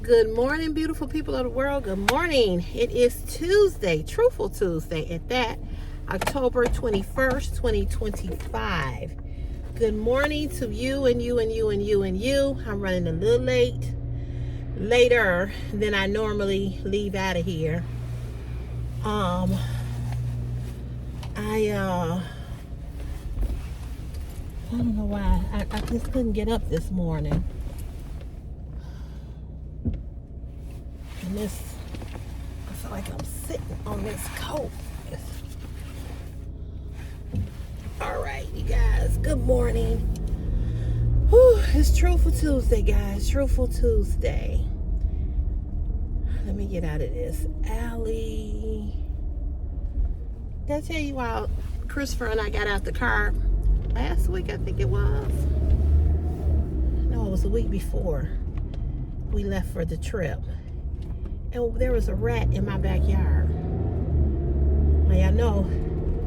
Good morning, beautiful people of the world. Good morning. It is Tuesday, Truthful Tuesday at that, October 21st, 2025. Good morning to you and you and you and you and you. I'm running a little later than I normally leave out of here. I don't know why. I just couldn't get up this morning. And I feel like I'm sitting on this coat. All right, you guys, good morning. Whew, it's Truthful Tuesday, guys. Truthful Tuesday. Let me get out of this alley. Did I tell you while Christopher and I got out the car last week, I think it was? No, it was the week before we left for the trip. And there was a rat in my backyard. Now, y'all know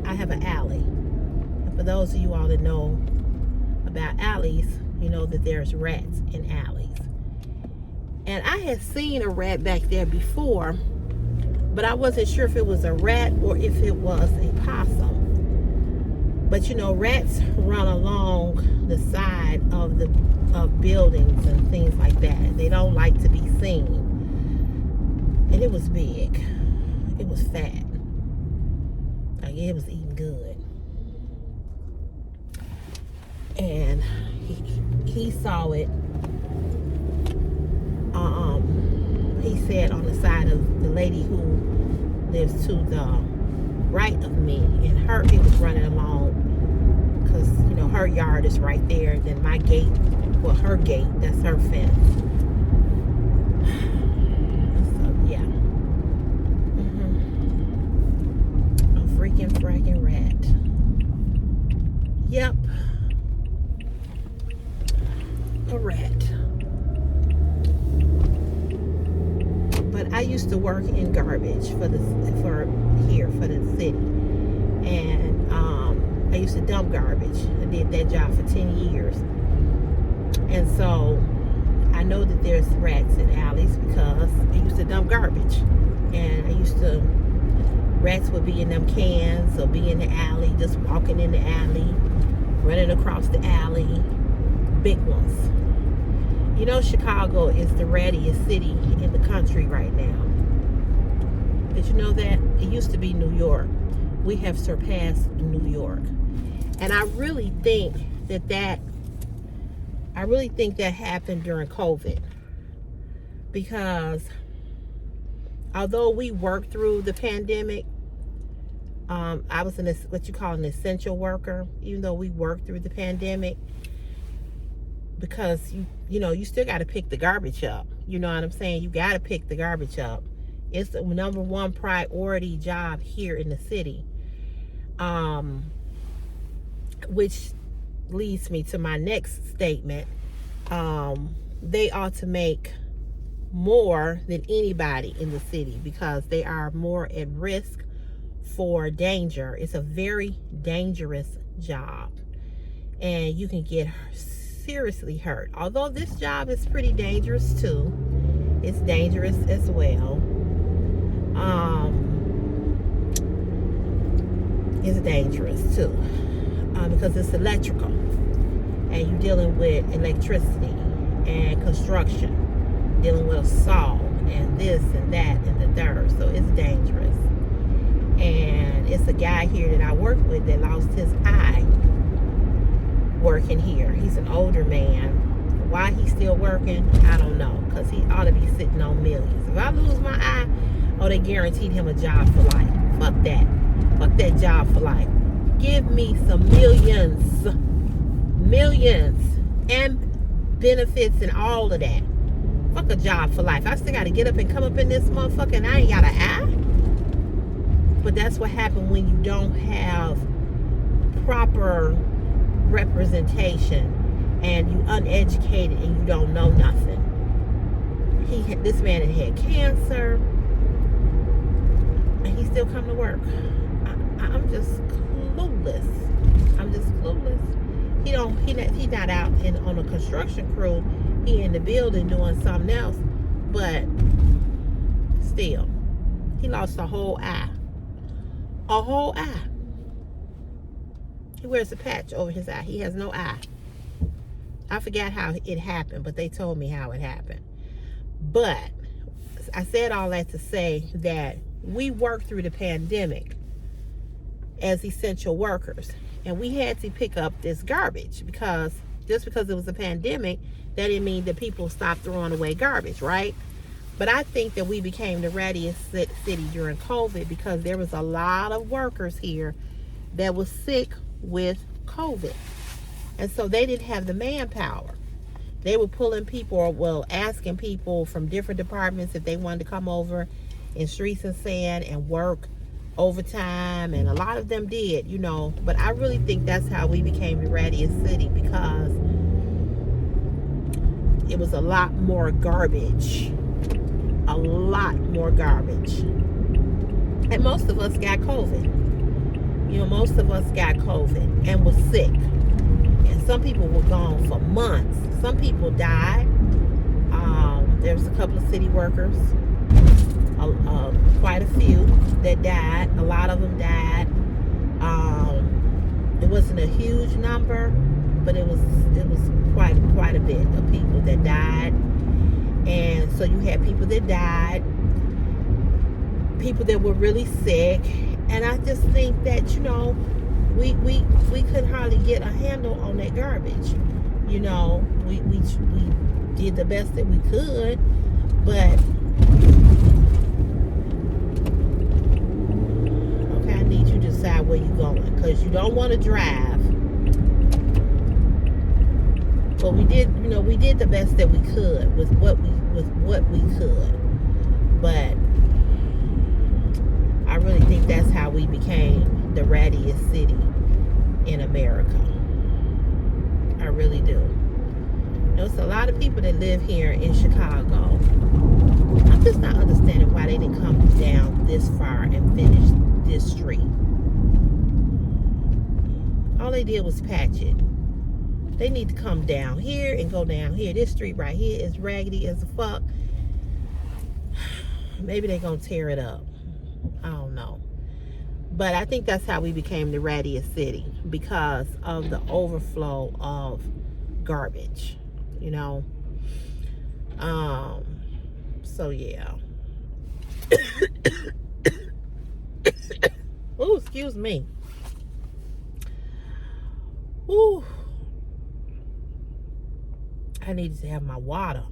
I have an alley. And for those of you all that know about alleys, you know that there's rats in alleys. And I had seen a rat back there before, but I wasn't sure if it was a rat or if it was a possum. But you know, rats run along the side of buildings and things like that. They don't like to be seen. And it was big. It was fat. Like it was eating good. And he saw it. He said on the side of the lady who lives to the right of me, and it was running along because you know her yard is right there. Then my gate, well, her gate, that's her fence. Fracking rat. Yep. A rat. But I used to work in garbage for the city. And I used to dump garbage. I did that job for 10 years. And so I know that there's rats in alleys because I used to dump garbage. And rats would be in them cans or be in the alley, just walking in the alley, running across the alley. Big ones. You know, Chicago is the rattiest city in the country right now. Did you know that? It used to be New York. We have surpassed New York. And I really think that happened during COVID. Because although we worked through the pandemic, I was what you call an essential worker, even though we worked through the pandemic, because you still got to pick the garbage up. You know what I'm saying? You got to pick the garbage up. It's the number one priority job here in the city. Which leads me to my next statement. They ought to make more than anybody in the city because they are more at risk for danger. It's a very dangerous job and you can get seriously hurt. Although this job is pretty dangerous too. It's dangerous as well. It's dangerous too because it's electrical and you're dealing with electricity and construction, dealing with assault and this and that and the third. So it's dangerous. And it's a guy here that I work with that lost his eye working here. He's an older man. Why he's still working, I don't know, because he ought to be sitting on millions. If I lose my eye, they guaranteed him a job for life. Fuck that job for life. Give me some millions and benefits and all of that. Fuck a job for life. I still got to get up and come up in this motherfucker and I ain't got an eye. But that's what happened when you don't have proper representation and you uneducated and you don't know nothing. This man had cancer and he still come to work. I'm just clueless. He's not out on a construction crew. He in the building doing something else. But still, he lost a whole eye. A whole eye. He wears a patch over his eye. He has no eye. I forgot how it happened, but they told me how it happened. But I said all that to say that we worked through the pandemic as essential workers, and we had to pick up this garbage, because just because it was a pandemic, that didn't mean that people stopped throwing away garbage, right? But I think that we became the rattiest city during COVID because there was a lot of workers here that was sick with COVID. And so they didn't have the manpower. They were pulling people, or well, asking people from different departments if they wanted to come over in streets and sand and work overtime, and a lot of them did, you know. But I really think that's how we became the rattiest city, because it was a lot more garbage. A lot more garbage. And most of us got COVID. You know, most of us got COVID and was sick. And some people were gone for months. Some people died. There was a couple of city workers, quite a few that died. A lot of them died. It wasn't a huge number, but it was quite a bit of people that died. And so you had people that died, people that were really sick, and I just think that, you know, we couldn't hardly get a handle on that garbage. You know, we did the best that we could, but okay, I need you to decide where you're going, because you don't want to drive. But we did, you know, we did the best that we could with what we could. But I really think that's how we became the rattiest city in America. I really do. There's a lot of people that live here in Chicago. I'm just not understanding why they didn't come down this far and finish this street. All they did was patch it. They need to come down here and go down here. This street right here is raggedy as a fuck. Maybe they're going to tear it up. I don't know. But I think that's how we became the rattiest city, because of the overflow of garbage, you know. So yeah. Oh, excuse me. Ooh. I needed to have my water.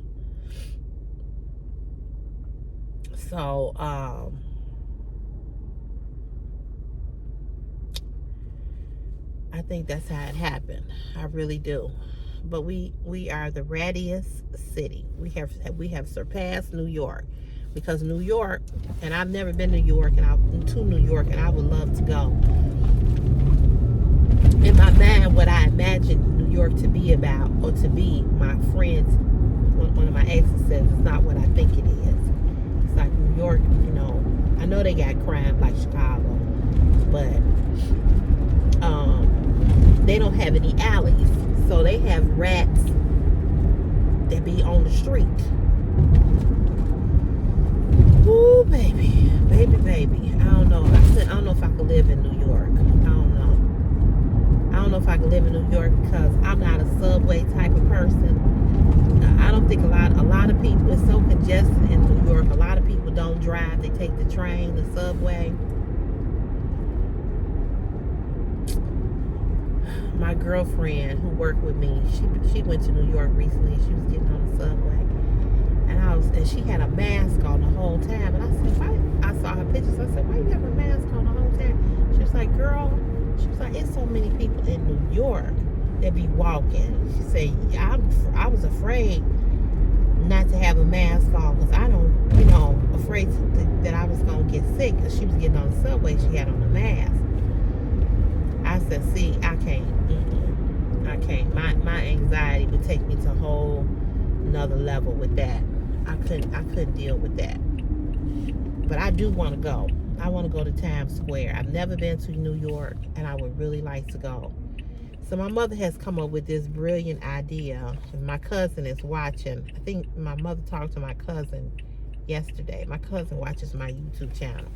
So, I think that's how it happened. I really do. But we are the rattiest city. We have surpassed New York, because New York, and I've never been to New York, and I would love to go. In my mind, what I imagined New York to be about, or to be, my friends, one of my exes says, it's not what I think it is. It's like New York, you know, I know they got crime like Chicago, but they don't have any alleys. So they have rats that be on the street. Ooh, baby. I don't know. I don't know if I could live in New York. I don't know if I could live in New York, because I'm not a subway type of person. I don't think a lot of people, it's so congested in New York. A lot of people don't drive. They take the train, the subway. My girlfriend who worked with me, she went to New York recently. She was getting on the subway, and she had a mask on the whole time. And I said, why? I saw her pictures. I said, why you have a mask on the whole time? She was like, girl, it's so many people in New York that be walking. She said, I was afraid not to have a mask on, because I don't, you know, afraid that I was gonna get sick, because she was getting on the subway. She had on a mask. I said, see, I can't. I can't. My anxiety would take me to a whole another level with that. I couldn't deal with that. But I do want to go. I want to go to Times Square. I've never been to New York, and I would really like to go. So my mother has come up with this brilliant idea. My cousin is watching. I think my mother talked to my cousin yesterday. My cousin watches my YouTube channel.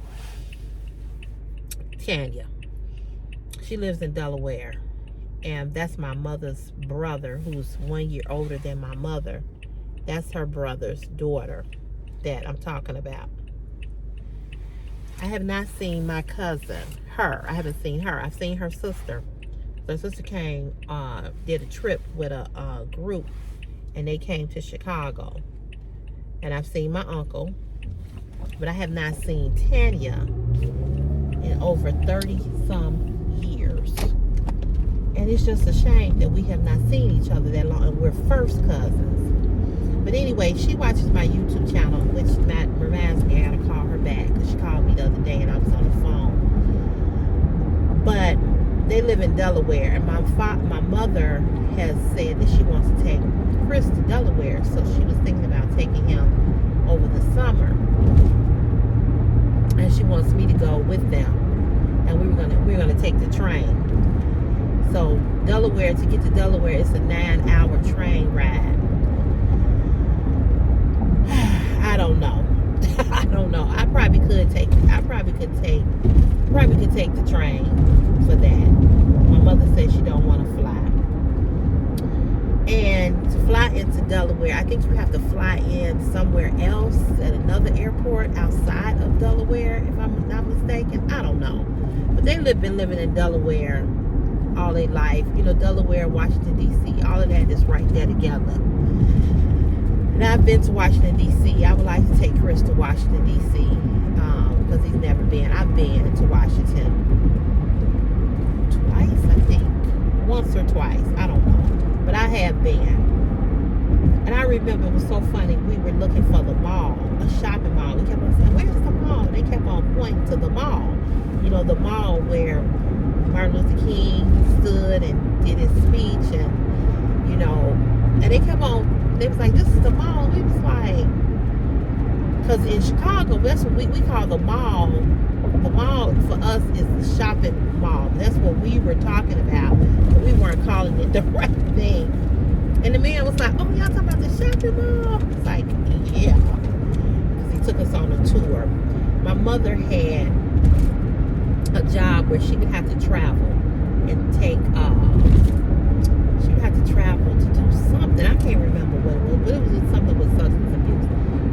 Tanya. She lives in Delaware. And that's my mother's brother, who's 1 year older than my mother. That's her brother's daughter that I'm talking about. I have not seen my cousin, her. I haven't seen her. I've seen her sister. Her sister came, did a trip with a group, and they came to Chicago. And I've seen my uncle, but I have not seen Tanya in over 30-some years. And it's just a shame that we have not seen each other that long, and we're first cousins. But anyway, she watches my YouTube channel, which reminds me I gotta call her back, because she called me the other day and I was on the phone. But they live in Delaware, and my mother has said that she wants to take Chris to Delaware, so she was thinking about taking him over the summer, and she wants me to go with them, and we're gonna take the train. So Delaware, to get to Delaware, it's a 9-hour train ride. I don't know. I don't know. I probably could take the train for that. My mother said she don't want to fly. And to fly into Delaware, I think you have to fly in somewhere else at another airport outside of Delaware, if I'm not mistaken. I don't know. But they've been living in Delaware all their life. You know, Delaware, Washington, D.C., all of that is right there together. And I've been to Washington, D.C. I would like to take Chris to Washington, D.C. Because he's never been. I've been to Washington twice, I think. Once or twice. I don't know. But I have been. And I remember it was so funny. We were looking for the mall, a shopping mall. We kept on saying, where's the mall? They kept on pointing to the mall. You know, the mall where Martin Luther King stood and did his speech, and, you know, and they kept on, they was like, this is the mall. We was like, because in Chicago, that's what we call the mall. The mall for us is the shopping mall. That's what we were talking about, but we weren't calling it the right thing. And the man was like, oh, y'all talking about the shopping mall? It's like, yeah. Because he took us on a tour. My mother had a job where she would have to travel and take, she would have to travel to do something. I can't remember what it was, but it was something with substance abuse.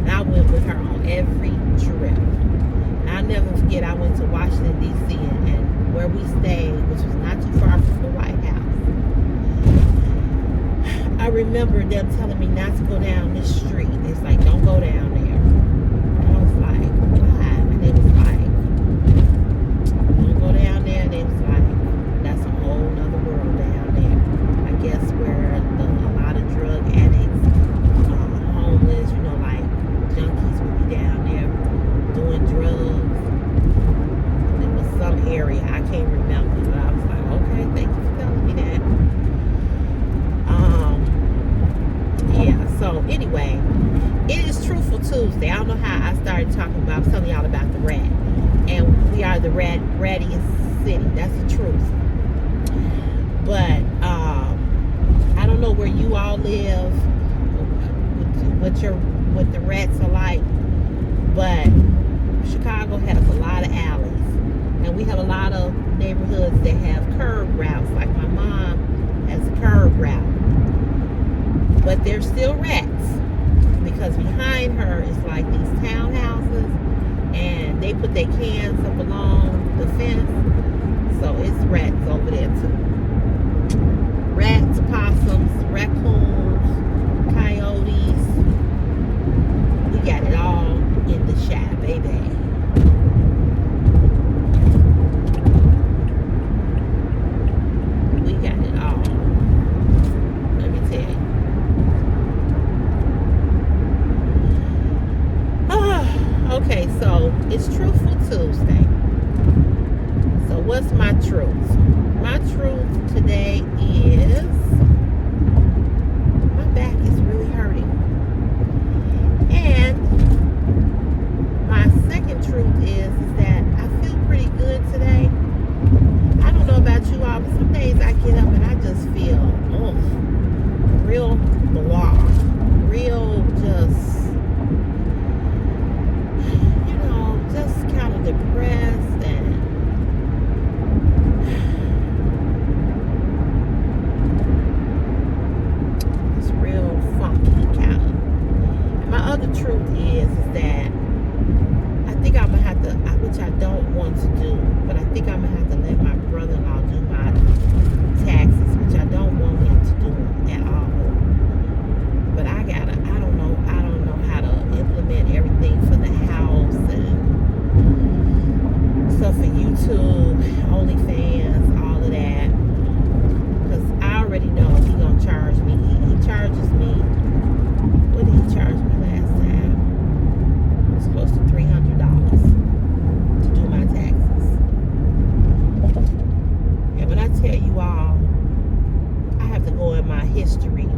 And I went with her on every trip. And I'll never forget, I went to Washington, D.C., and where we stayed, which was not too far from the White House. I remember them telling me not to go down this street. It's like, don't go down there. And I was like, why? And they was like, don't go down there. And they was like, that's a whole nother world down there. I guess where a lot of drug addicts, homeless, you know, like junkies would be down there doing drugs. It was some area, I can't remember, but I was like, okay, thank you for telling me that. Yeah, so anyway, it is Truthful Tuesday. I don't know how I started talking about, I was telling y'all about the rat. And we are the rattiest city. That's the truth. But I don't know where you all live, what the rats are like, but Chicago has a lot of alleys, and we have a lot of neighborhoods that have curb routes. Like my mom has a curb route, but there's still rats, because behind her is like these townhouses, and they put their cans up along the fence, so it's rats over there too. Rats, possums, raccoons, coyotes. We got it all in the shy, baby. We got it all. Let me tell you. Okay, so it's Truthful Tuesday. So what's my truth? My truth today is my back is really hurting. And my second truth is that I feel pretty good today. I don't know about you all, but some days I get up and I just is that I think I'm gonna have to, which I don't want to do, but I think I'm gonna have to let my brother-in-law do my taxes, which I don't want him to do at all. But I don't know how to implement everything for the house and stuff for YouTube, OnlyFans, all of that. Because I already know he gonna charge me. He charges me. What did he charge me last time? It was close to $300 to do my taxes. And when I tell you all, I have to go in my history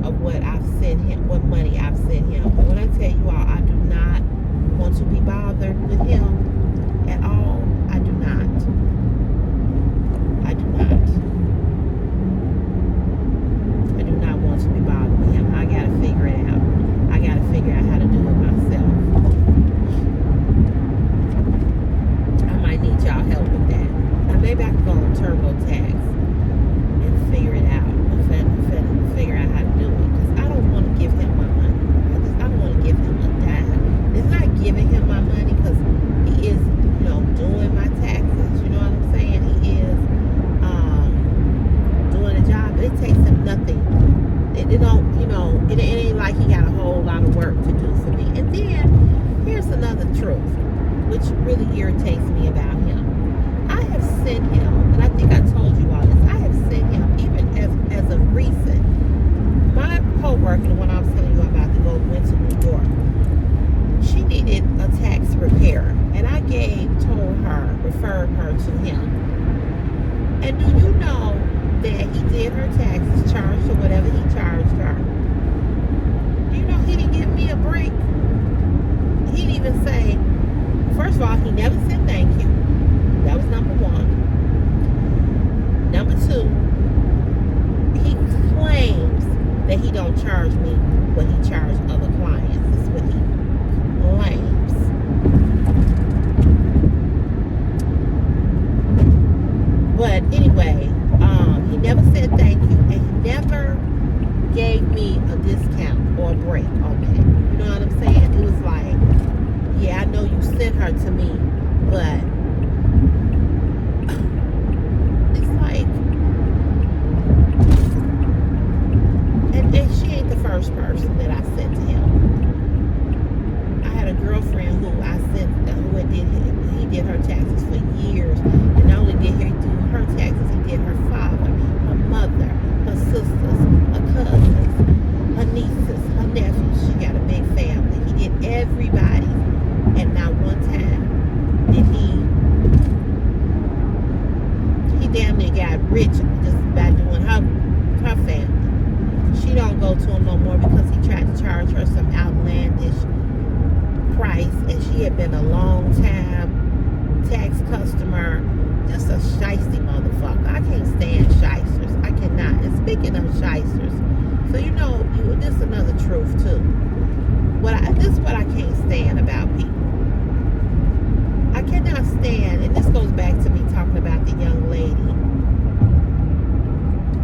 of what I've sent him, what money I've sent him. But when I tell you all, I do not want to be bothered with him at all. I do not. I do not. I do not want to be bothered with him. I gotta figure it out. I gotta figure out how to do it myself. I might need y'all help with that. Now maybe I can go on TurboTax and figure it out. Figure out how to do it. Because I don't want to give him my money. I don't want to give him a dime. It's not giving him my money because he is, doing my taxes. You know what I'm saying? He is doing a job. But it takes him nothing. It don't, it ain't like he got a whole lot of work to do for me. And then here's another truth, which really irritates me about him. I have sent him, and I think I told you all this. I have sent him, even as of recent. My co-worker, the one I was telling you about to went to New York, she needed a tax preparer. And I referred her to him. And do you know that he did her taxes, charged her whatever he charged her? Do you know he didn't give me a break? He didn't even say, first of all, he never said thank you. That was number one. Number two, he claims that he don't charge me what he charged other clients. That's what he claims. But anyway, he never said thank you, and he never gave me a discount or a break on that. You know what I'm saying? It was like, yeah, I know you sent her to me, but it's like, and she ain't the first person that I sent to him. I had a girlfriend who I sent, he did her taxes for years, and not only did he do her taxes, he did her father, her mother, her sisters, her cousins, her nieces, her nephews. She got a big family. He did everybody, and not one time did he damn near got rich just by doing her family. She don't go to him no more because he tried to charge her some outlandish price, and she had been a long time tax customer. Just a shiesty motherfucker. I can't stand shysters. I cannot. And speaking of shysters, so this is another truth too. This is what I can't stand about people. I cannot stand, and this goes back to me talking about the young lady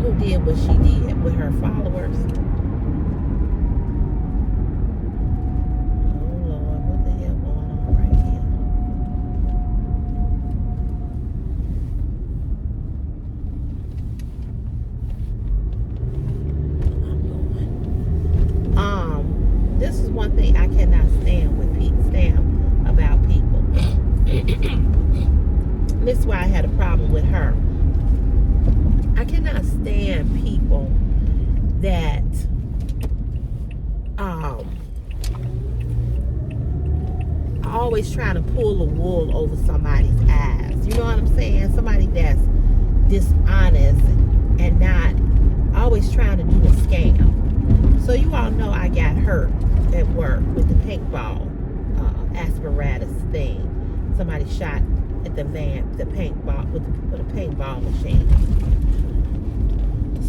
who did what she did with her followers. Oh Lord, what the hell going on right here? This is one thing I cannot stand about people. This is why I had a problem with her. I cannot stand people that are always trying to pull the wool over somebody's eyes. You know what I'm saying? Somebody that's dishonest and not always trying to do a scam. So you all know I got hurt at work with the paintball apparatus thing. Somebody shot at the paintball with a paintball machine.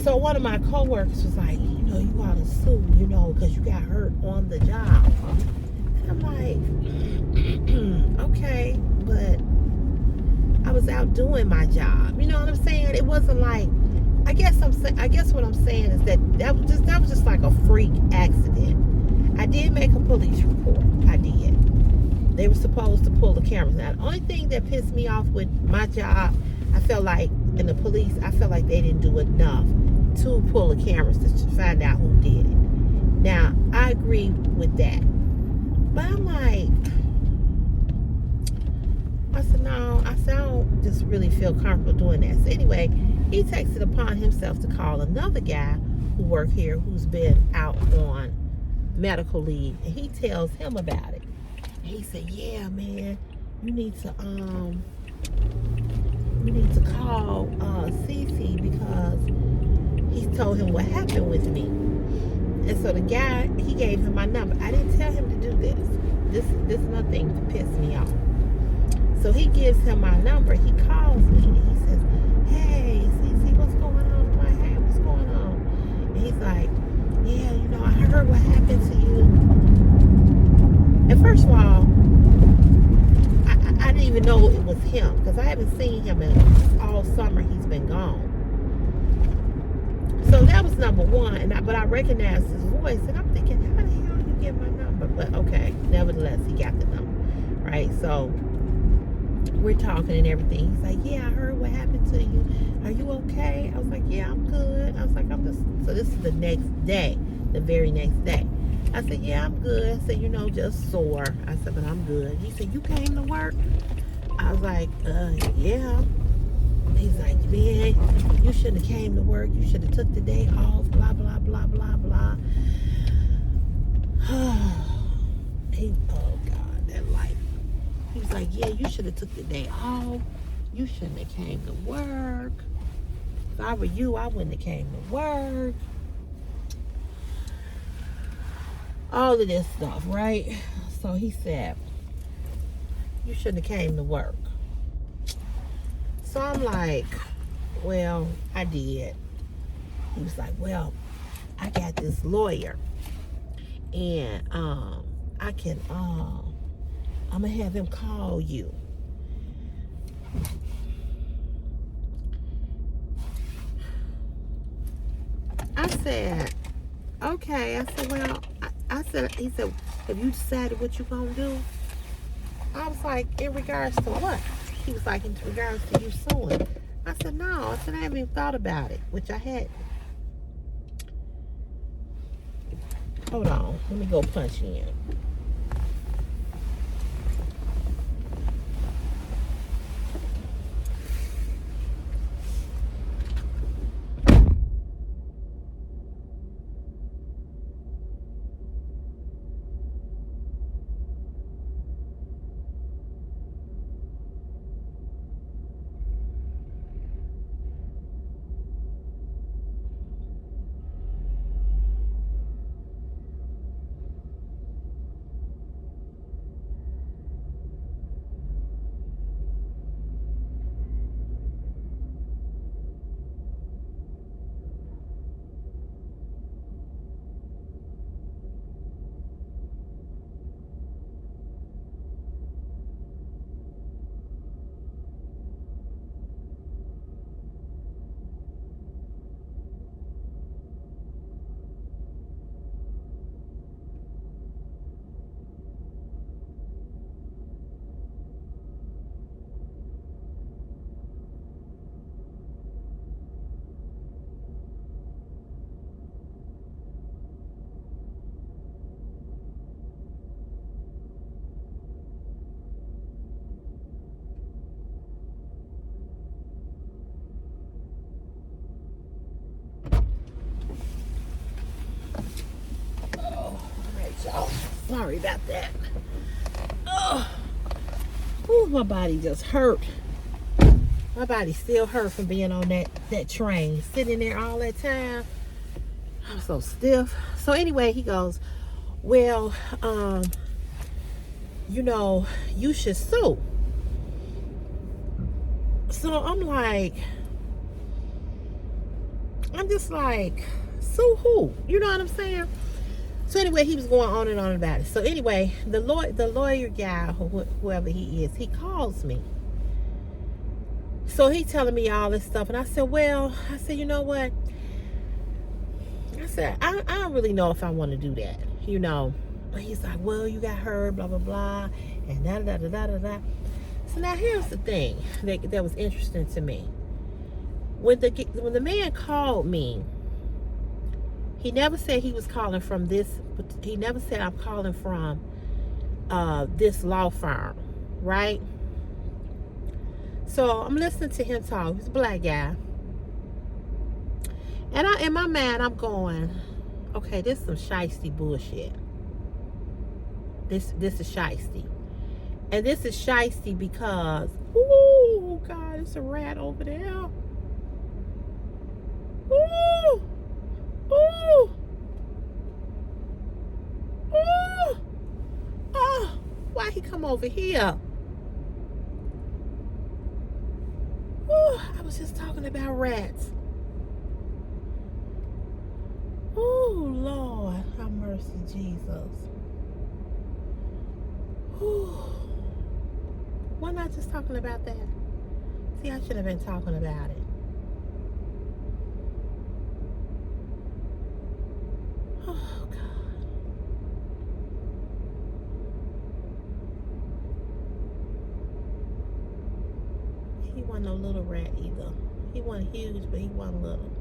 So one of my coworkers was like, you ought to sue, because you got hurt on the job. And I'm like, okay, but I was out doing my job. You know what I'm saying? It wasn't like, I guess what I'm saying is that was just like a freak accident. I did make a police report. I did. They were supposed to pull the cameras. Now, the only thing that pissed me off with my job, I felt like, in the police, I felt like they didn't do enough to pull the cameras to find out who did it. Now, I agree with that. But I'm like, I said, no, I don't just really feel comfortable doing that. So anyway, he takes it upon himself to call another guy who worked here who's been out on medical leave, and he tells him about it. And he said, yeah, man, you need to call Cece, because he told him what happened with me. And so the guy, he gave him my number. I didn't tell him to do this. This is nothing to piss me off. So he gives him my number. He calls me and he says, hey, Cece, what's going on? I'm like, hey, what's going on? And he's like, yeah, you know, I heard what happened to you. And first of all, I didn't even know it was him, because I haven't seen him in all summer. He's been gone. So that was number one. But I recognized his voice, and I'm thinking, how the hell you get my number? But okay, nevertheless, he got the number, right? So we're talking and everything. He's like, yeah, I heard what happened to you. Are you okay? I was like, yeah, I'm good. I was like, I'm just... So this is the next day, the very next day. I said, yeah, I'm good. I said, you know, just sore. I said, but I'm good. He said, you came to work? I was like, yeah. He's like, man, you shouldn't have came to work. You should have took the day off, blah, blah, blah, blah, blah. Oh, God, that life. He was like, yeah, you should have took the day off. You shouldn't have came to work. If I were you, I wouldn't have came to work. All of this stuff, right? So he said, you shouldn't have came to work. So I'm like, well, I did. He was like, well, I got this lawyer, and I can I'm gonna have him call you. I said, okay. I said, well, he said, have you decided what you're gonna do? I was like, in regards to what? He was like, in regards to you suing. I said, no. I said, I haven't even thought about it, which I hadn't. Hold on. Let me go punch in. Sorry about that. Oh, ooh, my body just hurt. My body still hurt from being on that train, sitting there all that time. I'm so stiff. So anyway, he goes, well, you know, you should sue. So I'm just like, sue who? You know what I'm saying? So anyway, he was going on and on about it. So anyway, the lawyer guy, whoever he is, he calls me. So he telling me all this stuff, and I said, well, you know what? I said, I don't really know if I want to do that. you know, he's like, well, you got hurt, blah, blah, blah, and da, da, da, da, da, da. So now here's the thing that was interesting to me. When the man called me, he never said he was calling from this, he never said I'm calling from this law firm, right? So I'm listening to him talk. He's a black guy. And in my mind, I'm going, okay, this is some shiesty bullshit. This is shiesty. And this is shiesty because, oh God, it's a rat over there. Ooh, ooh, ooh. Oh, why he come over here? Ooh, I was just talking about rats. Oh Lord, have mercy, Jesus. Ooh. Why not just talking about that? See, I should have been talking about it. Oh God. He wasn't no little rat either. He wasn't huge, but he wasn't little.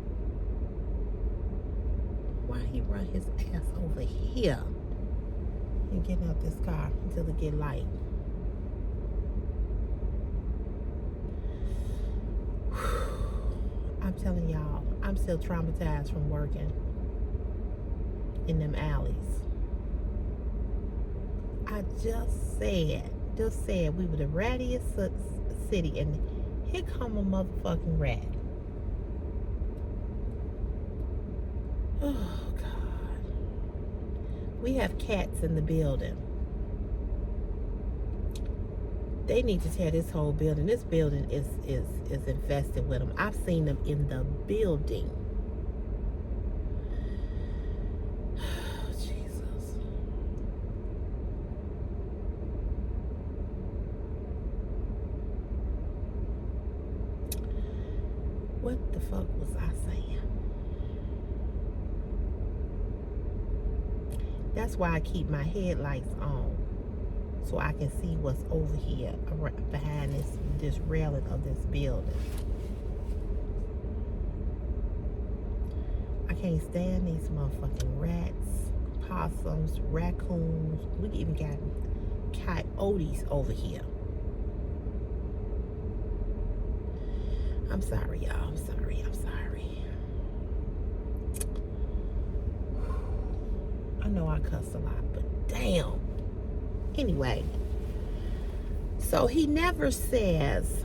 Why he run his ass over here and getting out this car until it get light? I'm telling y'all, I'm still traumatized from working in them alleys. I just said we were the rattiest city, and here come a motherfucking rat. Oh God. We have cats in the building. They need to tear this whole building. This building is infested with them. I've seen them in the building. Oh, Jesus. What the fuck was I saying? That's why I keep my headlights on, so I can see what's over here behind this railing of this building. I can't stand these motherfucking rats, possums, raccoons. We even got coyotes over here. I'm sorry, y'all. I'm sorry. I know I cuss a lot, but damn. Anyway, so he never says,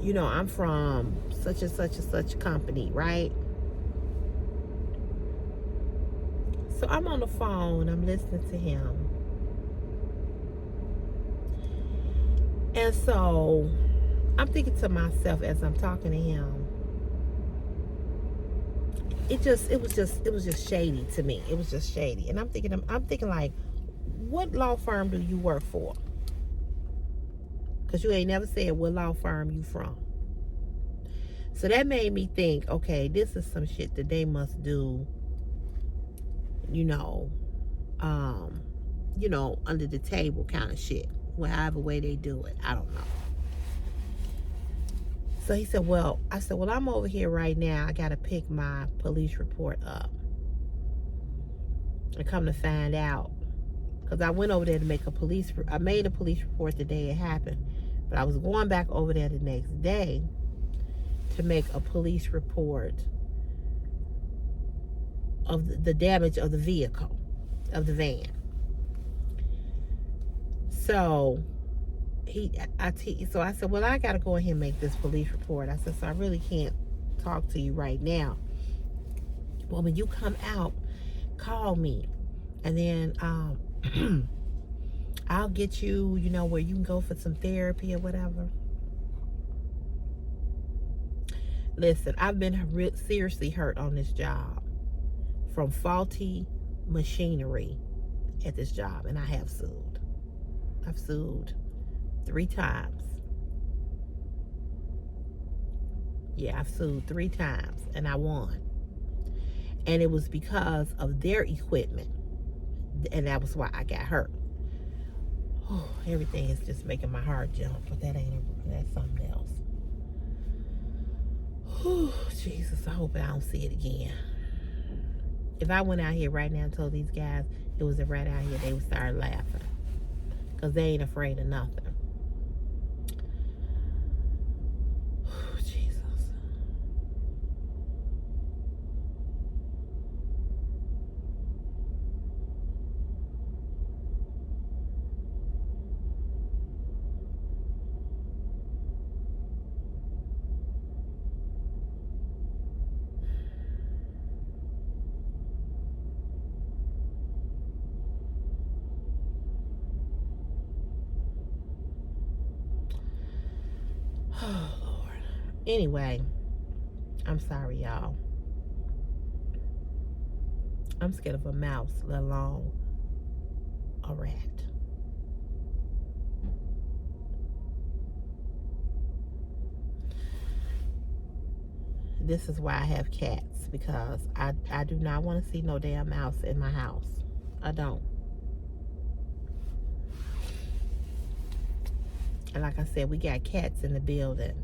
you know, I'm from such and such and such company, right? So I'm on the phone, I'm listening to him. And so I'm thinking to myself as I'm talking to him, it was just shady to me. It was just shady. And I'm thinking like, what law firm do you work for? Because you ain't never said what law firm you from. So that made me think, okay, this is some shit that they must do, you know, under the table kind of shit. However way they do it. I don't know. So he said, I said, I'm over here right now. I got to pick my police report up. And come to find out, because I went over there to make I made a police report the day it happened. But I was going back over there the next day to make a police report of the damage of the vehicle, of the van. So so I said, I got to go ahead and make this police report. I said, so I really can't talk to you right now. Well, when you come out, call me. And then I'll get you, where you can go for some therapy or whatever. Listen, I've been seriously hurt on this job from faulty machinery at this job. And I have sued. I've sued 3 times. Yeah, I've sued 3 times and I won. And it was because of their equipment. And that was why I got hurt. Oh, everything is just making my heart jump, but that's something else. Oh, Jesus, I hope I don't see it again. If I went out here right now and told these guys it was a rat out here, they would start laughing. Because they ain't afraid of nothing. Oh, Jesus. Oh, Lord. Anyway, I'm sorry, y'all. I'm scared of a mouse, let alone a rat. This is why I have cats, because I do not want to see no damn mouse in my house. I don't. And like I said, we got cats in the building,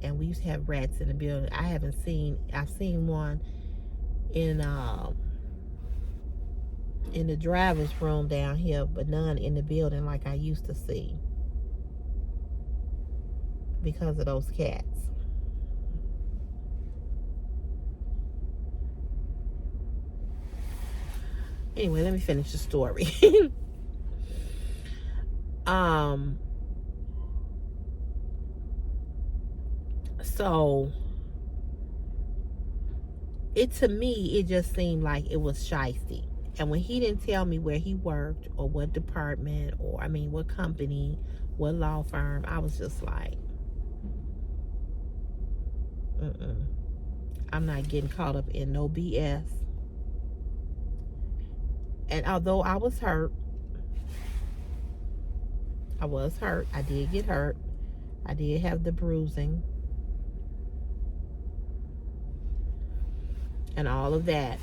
and we used to have rats in the building. I've seen one in the driver's room down here, but none in the building like I used to see because of those cats. Anyway, let me finish the story. So to me, it just seemed like it was shysty. And when he didn't tell me where he worked or what department or, what company, what law firm, I was just like, I'm not getting caught up in no BS. And although I was hurt, I did get hurt. I did have the bruising and all of that.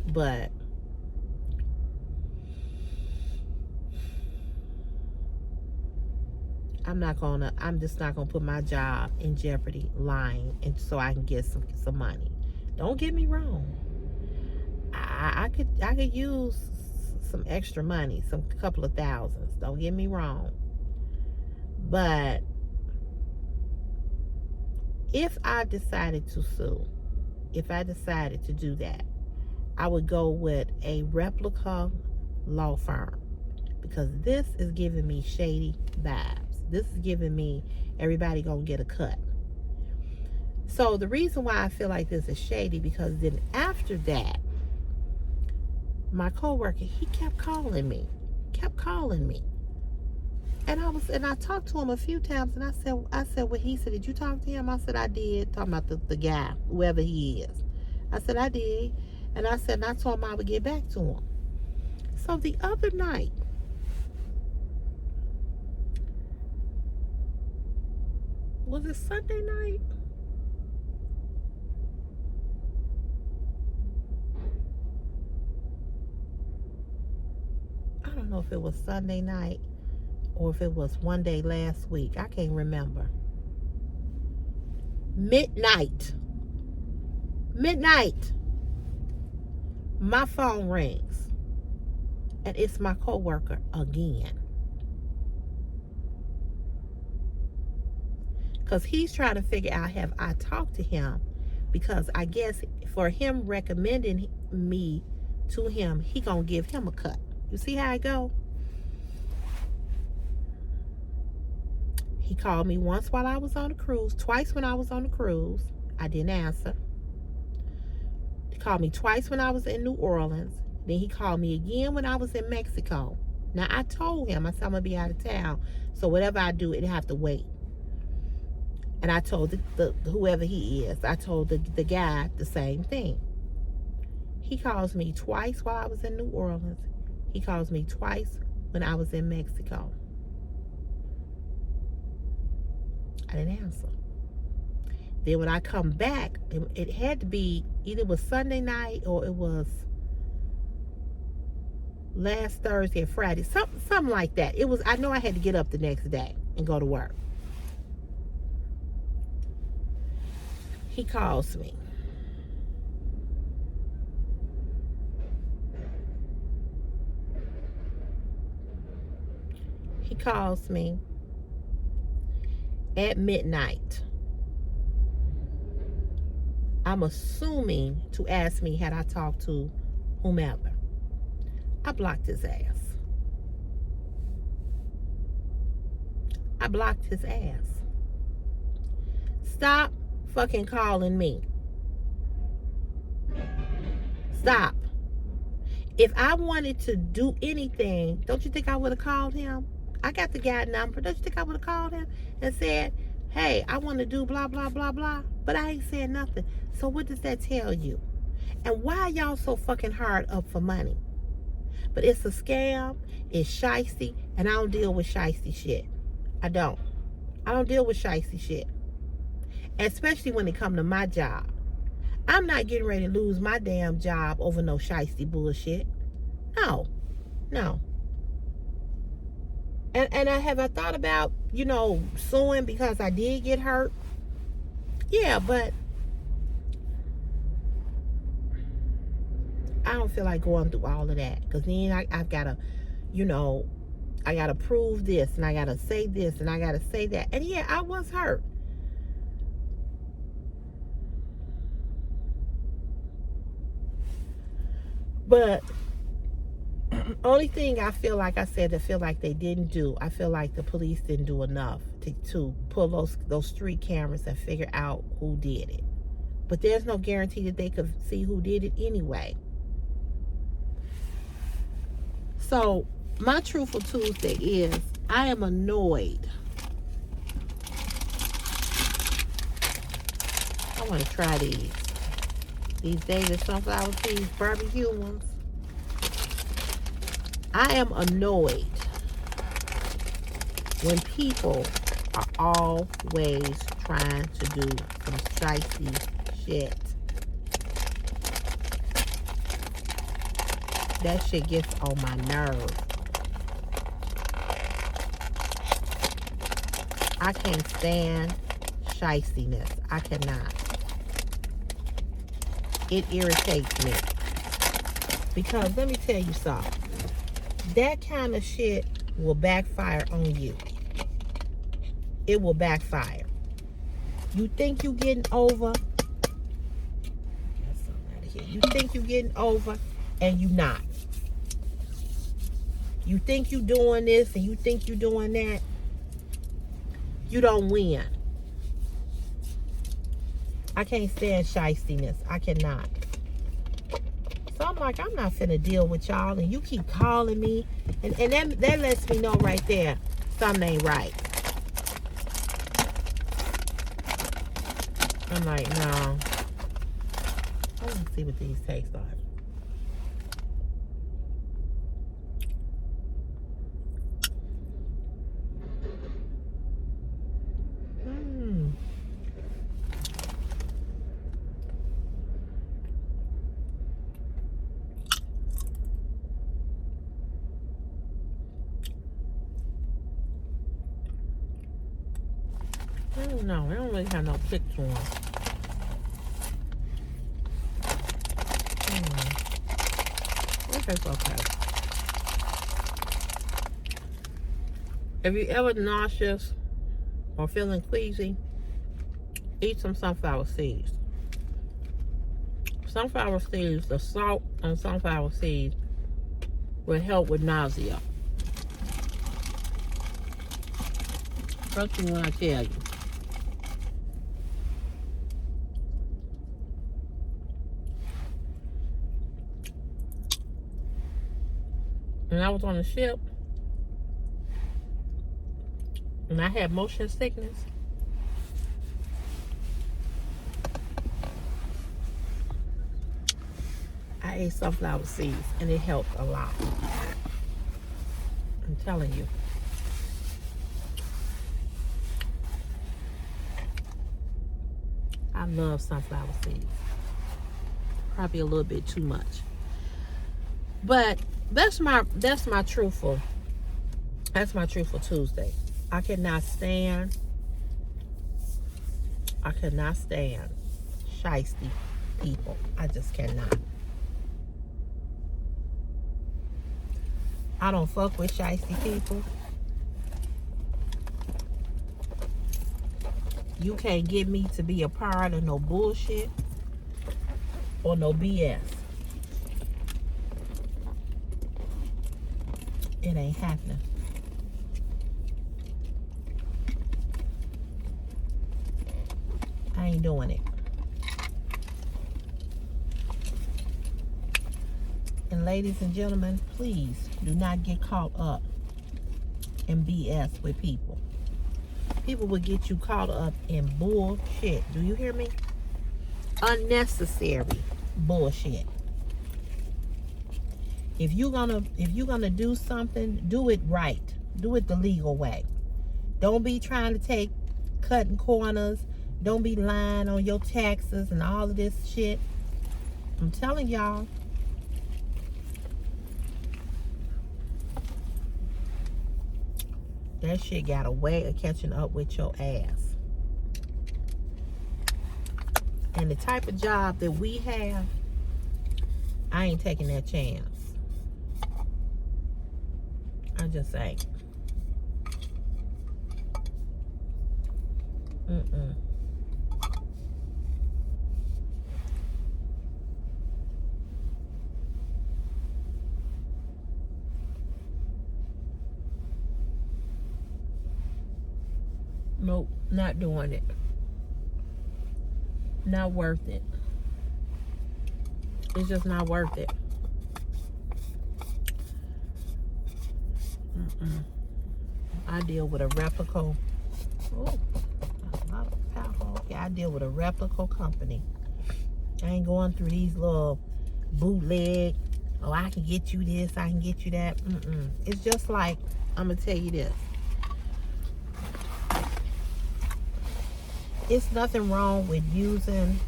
But I'm just not gonna put my job in jeopardy lying and so I can get some money. Don't get me wrong. I could use some extra money, some couple of thousands. Don't get me wrong. But if I decided to sue, if I decided to do that, I would go with a replica law firm, because this is giving me shady vibes. This is giving me everybody gonna get a cut. So the reason why I feel like this is shady, because then after that, my coworker, he kept calling me. And I talked to him a few times, and I said, well, he said, did you talk to him? I said, I did. Talking about the guy, whoever he is. I said, I did. And I said, and I told him I would get back to him. So the other night, was it Sunday night? I don't know if it was Sunday night or if it was one day last week. I can't remember. Midnight. My phone rings. And it's my coworker again. Because he's trying to figure out, have I talked to him? Because I guess for him recommending me to him, he gonna give him a cut. You see how I go? He called me once while I was on the cruise, twice when I was on the cruise. I didn't answer. He called me twice when I was in New Orleans. Then he called me again when I was in Mexico. Now, I told him, I said, I'm going to be out of town, so whatever I do, it'd have to wait. And I told the whoever he is, I told the guy the same thing. He calls me twice while I was in New Orleans. He calls me twice when I was in Mexico. I didn't answer. Then when I come back, it had to be either it was Sunday night or it was last Thursday or Friday, something like that. It was, I know I had to get up the next day and go to work. He calls me. He calls me at midnight. I'm assuming to ask me had I talked to whomever. I blocked his ass. I blocked his ass. Stop fucking calling me. Stop. If I wanted to do anything, don't you think I would have called him? I got the guy number. Don't you think I would have called him and said, hey, I want to do blah, blah, blah, blah. But I ain't saying nothing. So what does that tell you? And why are y'all so fucking hard up for money? But it's a scam. It's shiesty. And I don't deal with shiesty shit. I don't deal with shiesty shit. Especially when it come to my job. I'm not getting ready to lose my damn job over no shiesty bullshit. No. And have I thought about, suing because I did get hurt? Yeah, but I don't feel like going through all of that. Because then I've got to, I got to prove this. And I got to say this. And I got to say that. And yeah, I was hurt. But only thing I feel like they didn't do, I feel like the police didn't do enough to pull those street cameras and figure out who did it. But there's no guarantee that they could see who did it anyway. So my Truthful Tuesday is, I am annoyed. I want to try these. These Daily Sunflower Seeds barbecue ones. I am annoyed when people are always trying to do some shicey shit. That shit gets on my nerves. I can't stand shiciness. I cannot. It irritates me. Because let me tell you something. That kind of shit will backfire on you. It will backfire. You think you getting over. That's something out of here. You think you getting over and you not. You think you doing this and you think you doing that. You don't win. I can't stand shystiness. I cannot. So I'm like, I'm not finna deal with y'all, and you keep calling me, and that lets me know right there something ain't right. I'm like, no. I want to see what these taste like. I don't know. I don't really have no kick to them. It's okay. If you ever nauseous or feeling queasy, eat some sunflower seeds. Sunflower seeds, the salt on sunflower seeds will help with nausea. Trust me when I tell you. When I was on the ship, and I had motion sickness, I ate sunflower seeds, and it helped a lot. I'm telling you. I love sunflower seeds. Probably a little bit too much. But That's my truthful. That's my truthful Tuesday. I cannot stand. I cannot stand shiesty people. I just cannot. I don't fuck with shiesty people. You can't get me to be a part of no bullshit or no BS. It ain't happening. I ain't doing it. And ladies and gentlemen, please do not get caught up in BS with people. People will get you caught up in bullshit. Do you hear me? Unnecessary bullshit. If you're gonna do something, do it right. Do it the legal way. Don't be trying to cutting corners. Don't be lying on your taxes and all of this shit. I'm telling y'all. That shit got a way of catching up with your ass. And the type of job that we have, I ain't taking that chance. I just ain't. Nope, not doing it. Not worth it. It's just not worth it. I deal with a replica. Oh, a lot of power. Yeah, I deal with a replica company. I ain't going through these little bootleg. Oh, I can get you this. I can get you that. It's just like, I'm gonna tell you this. It's nothing wrong with using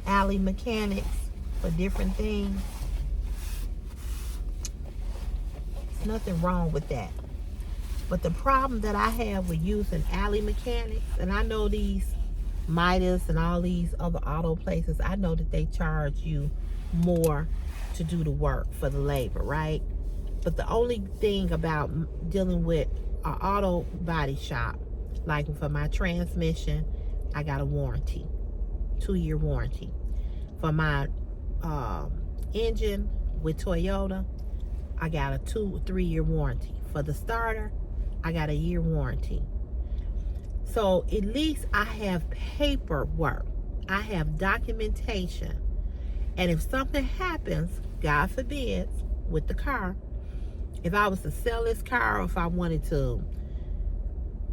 alley mechanics for different things. There's nothing wrong with that. But the problem that I have with using alley mechanics, and I know these Midas and all these other auto places, I know that they charge you more to do the work for the labor, right? But the only thing about dealing with an auto body shop, like for my transmission, I got a warranty, 2-year warranty. For my engine with Toyota, I got a 3-year warranty. For the starter, I got a 1-year warranty. So at least I have paperwork. I have documentation. And if something happens, God forbid, with the car, if I was to sell this car, or if I wanted to,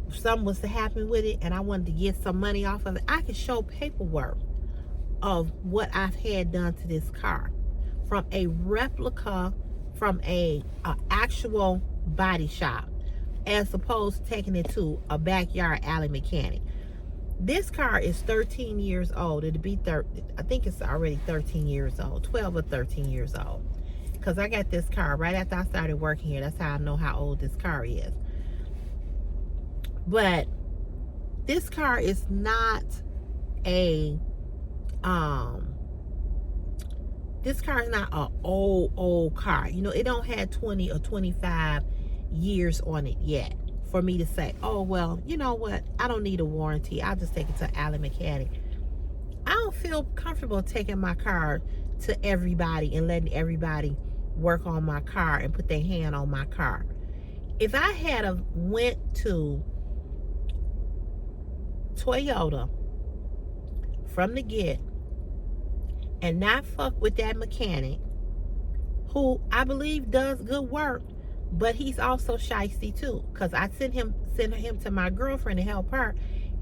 if something was to happen with it and I wanted to get some money off of it, I could show paperwork of what I've had done to this car. From a replica, from a actual body shop, as opposed to taking it to a backyard alley mechanic. This car is 13 years old. It'll be I think it's already 13 years old, 12 or 13 years old. Because I got this car right after I started working here. That's how I know how old this car is. But this car is not a this car is not an old car. You know, it don't have 20 or 25 years on it yet for me to say, oh, well, you know what? I don't need a warranty. I'll just take it to alley mechanic. I don't feel comfortable taking my car to everybody and letting everybody work on my car and put their hand on my car. If I had went to Toyota from the get and not fuck with that mechanic, who I believe does good work, but he's also shiesty too, because I sent him to my girlfriend to help her,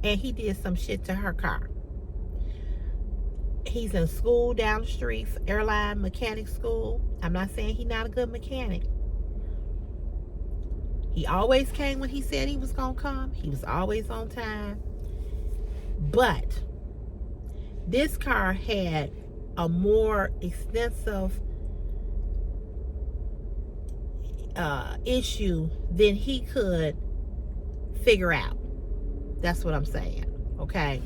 and he did some shit to her car. He's in school down the street, airline mechanic school. I'm not saying he's not a good mechanic. He always came when he said he was gonna come. He was always on time. But this car had a more extensive issue than he could figure out. That's what I'm saying. Okay.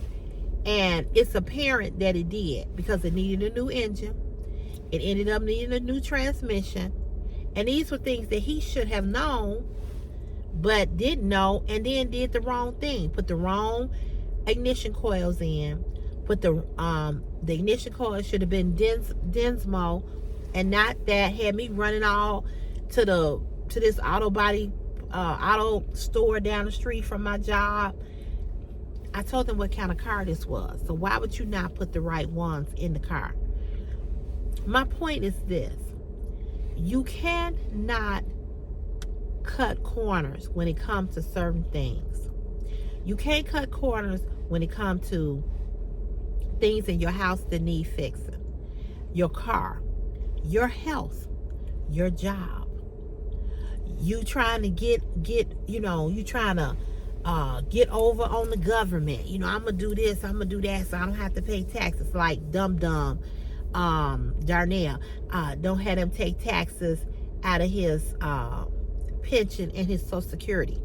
And it's apparent that it did, because it needed a new engine. It ended up needing a new transmission. And these were things that he should have known, but didn't know, and then did the wrong thing. Put the wrong ignition coils in. Put the ignition coils should have been Densmo, and not that. Had me running all to this auto store down the street from my job. I told them what kind of car this was. So why would you not put the right ones in the car? My point is this. You cannot cut corners when it comes to certain things. You can't cut corners when it comes to things in your house that need fixing. Your car, your health, your job. You trying to get you trying to get over on the government. I'm gonna do this, I'm gonna do that, so I don't have to pay taxes. Like Darnell, don't have him take taxes out of his pension and his Social Security.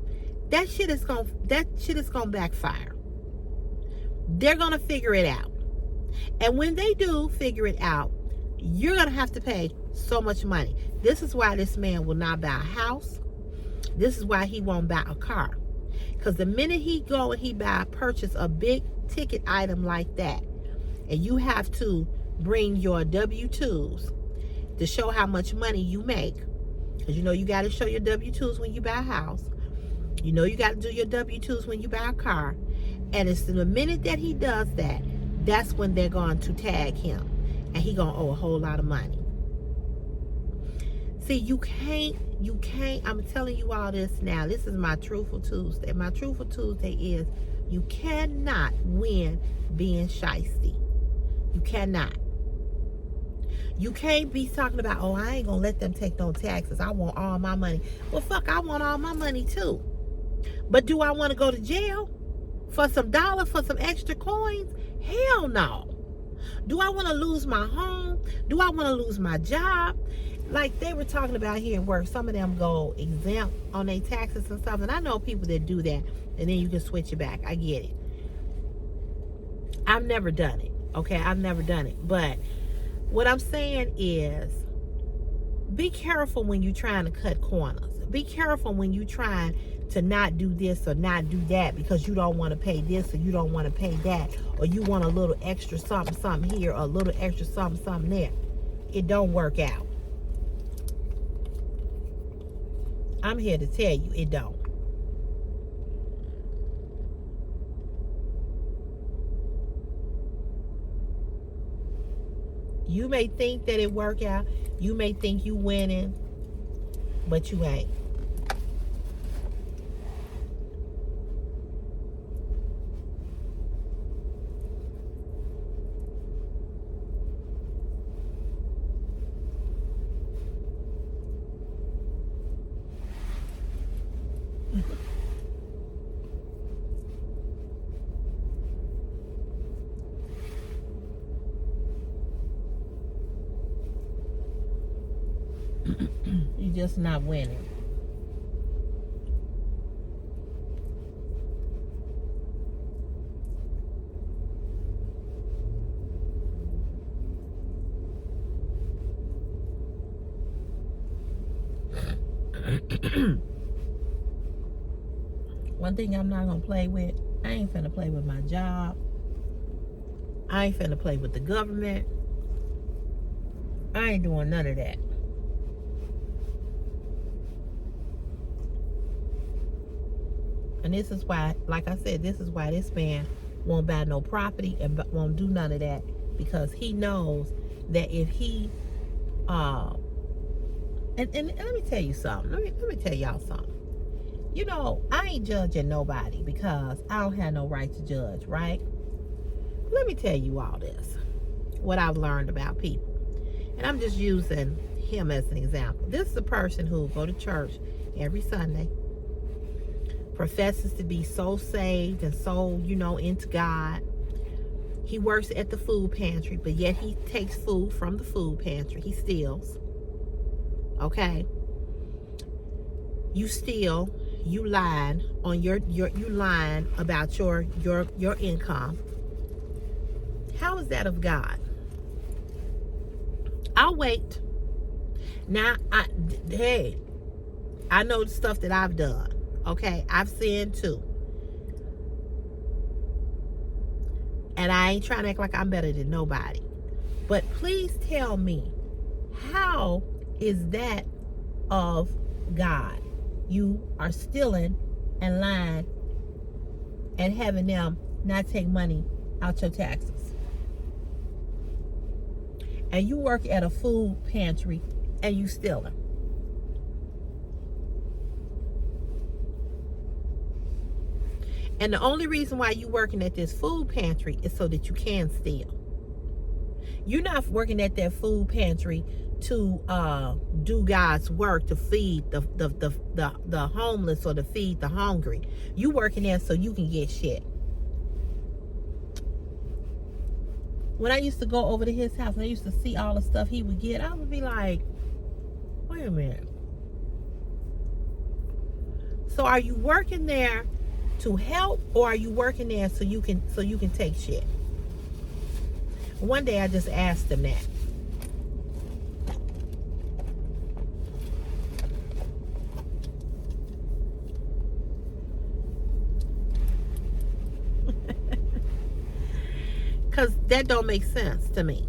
That shit is gonna backfire. They're gonna figure it out, and when they do figure it out, you're gonna have to pay so much money. This is why this man will not buy a house. This is why he won't buy a car. Because the minute he go and he purchase a big ticket item like that, and you have to bring your W-2s to show how much money you make, because you got to show your W-2s when you buy a house. You got to do your W-2s when you buy a car. And it's the minute that he does that, that's when they're going to tag him, and he gonna owe a whole lot of money. See, you can't, I'm telling you all this now. This is my Truthful Tuesday. My Truthful Tuesday is, you cannot win being shysty. You cannot. You can't be talking about, oh, I ain't gonna let them take no taxes. I want all my money. Well, fuck, I want all my money too. But do I want to go to jail for some dollars, for some extra coins? Hell no. Do I want to lose my home? Do I want to lose my job? Like they were talking about here at work, some of them go exempt on their taxes and stuff. And I know people that do that, and then you can switch it back. I get it. I've never done it. Okay, I've never done it. But what I'm saying is, be careful when you're trying to cut corners. Be careful when you're trying to not do this or not do that because you don't want to pay this or you don't want to pay that, or you want a little extra something here or a little extra something there. It don't work out. I'm here to tell you, it don't. You may think that it work out. You may think you winning, but you ain't. You're just not winning. One thing I'm not gonna play with, I ain't finna play with my job. I ain't finna play with the government. I ain't doing none of that. And this is why, like I said, this is why this man won't buy no property and won't do none of that, because he knows that if he and let me tell you something. Let me tell y'all something. I ain't judging nobody because I don't have no right to judge, right? Let me tell you all this, what I've learned about people. And I'm just using him as an example. This is a person who go to church every Sunday, professes to be so saved and so, into God. He works at the food pantry, but yet he takes food from the food pantry. He steals. Okay? You steal, you lying on you lying about your income. How is that of God? I'll wait. Now, hey, I know the stuff that I've done. Okay, I've sinned too. And I ain't trying to act like I'm better than nobody. But please tell me, how is that of God? You are stealing and lying and having them not take money out your taxes. And you work at a food pantry and you stealing. And the only reason why you working at this food pantry is so that you can steal. You're not working at that food pantry to do God's work, to feed the homeless or to feed the hungry. You working there so you can get shit. When I used to go over to his house and I used to see all the stuff he would get, I would be like, wait a minute. So are you working there to help, or are you working there so you can take shit? One day I just asked him that. Because that don't make sense to me.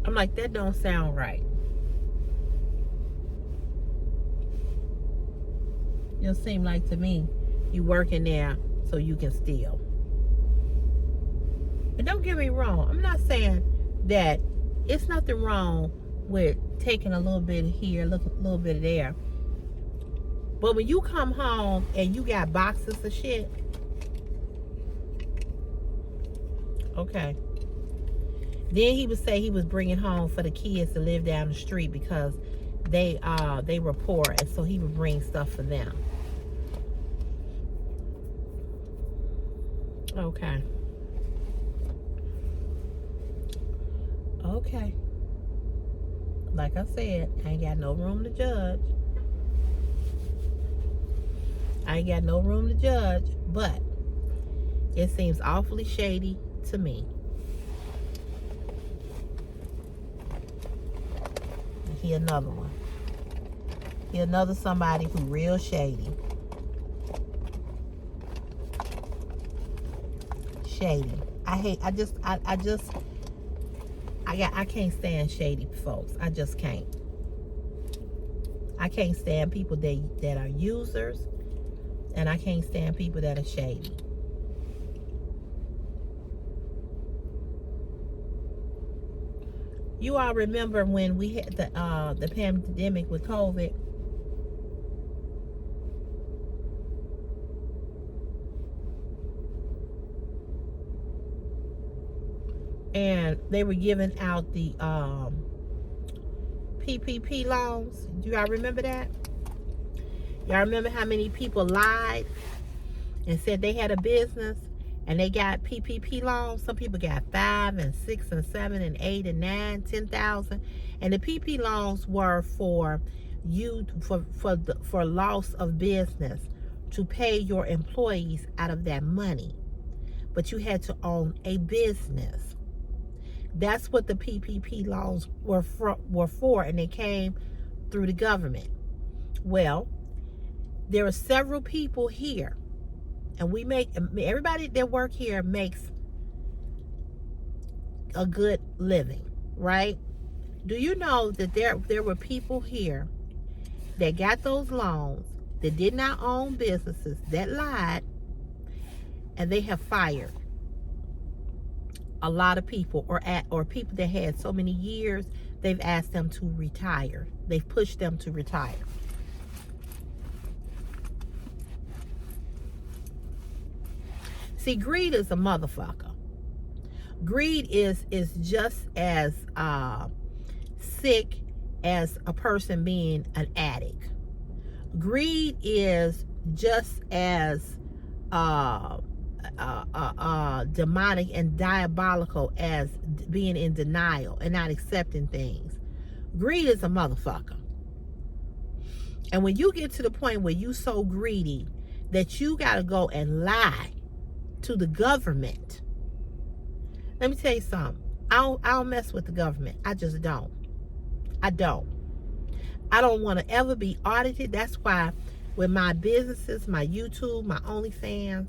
I'm like, that don't sound right. It seem like to me you working there so you can steal. And don't get me wrong, I'm not saying that it's nothing wrong with taking a little bit here, a little bit of there. But when you come home and you got boxes of shit, okay. Then he would say he was bringing home for the kids to live down the street because they were poor, and so he would bring stuff for them. Okay. Okay. Like I said, I ain't got no room to judge. I ain't got no room to judge, but it seems awfully shady to me. He another one. He another somebody who real shady. Shady. I can't stand shady folks. I just can't. I can't stand people that are users, and I can't stand people that are shady. You all remember when we had the pandemic with COVID? And they were giving out the PPP loans. Do y'all remember that? Y'all remember how many people lied and said they had a business and they got PPP loans? Some people got 5 and 6 and 7 and 8 and 9, 10,000. And the PP loans were for you for loss of business, to pay your employees out of that money. But you had to own a business. That's what the PPP loans were for, and they came through the government. Well, there are several people here, and everybody that work here makes a good living, right? Do you know that there were people here that got those loans, that did not own businesses, that lied, and they have fired a lot of people, or people that had so many years, they've asked them to retire. They've pushed them to retire. See, greed is a motherfucker. Greed is just as sick as a person being an addict. Greed is just as demonic and diabolical as being in denial and not accepting things. Greed is a motherfucker. And when you get to the point where you so greedy that you got to go and lie to the government, let me tell you something. I don't mess with the government. I just don't. I don't. I don't want to ever be audited. That's why with my businesses, my YouTube, my OnlyFans,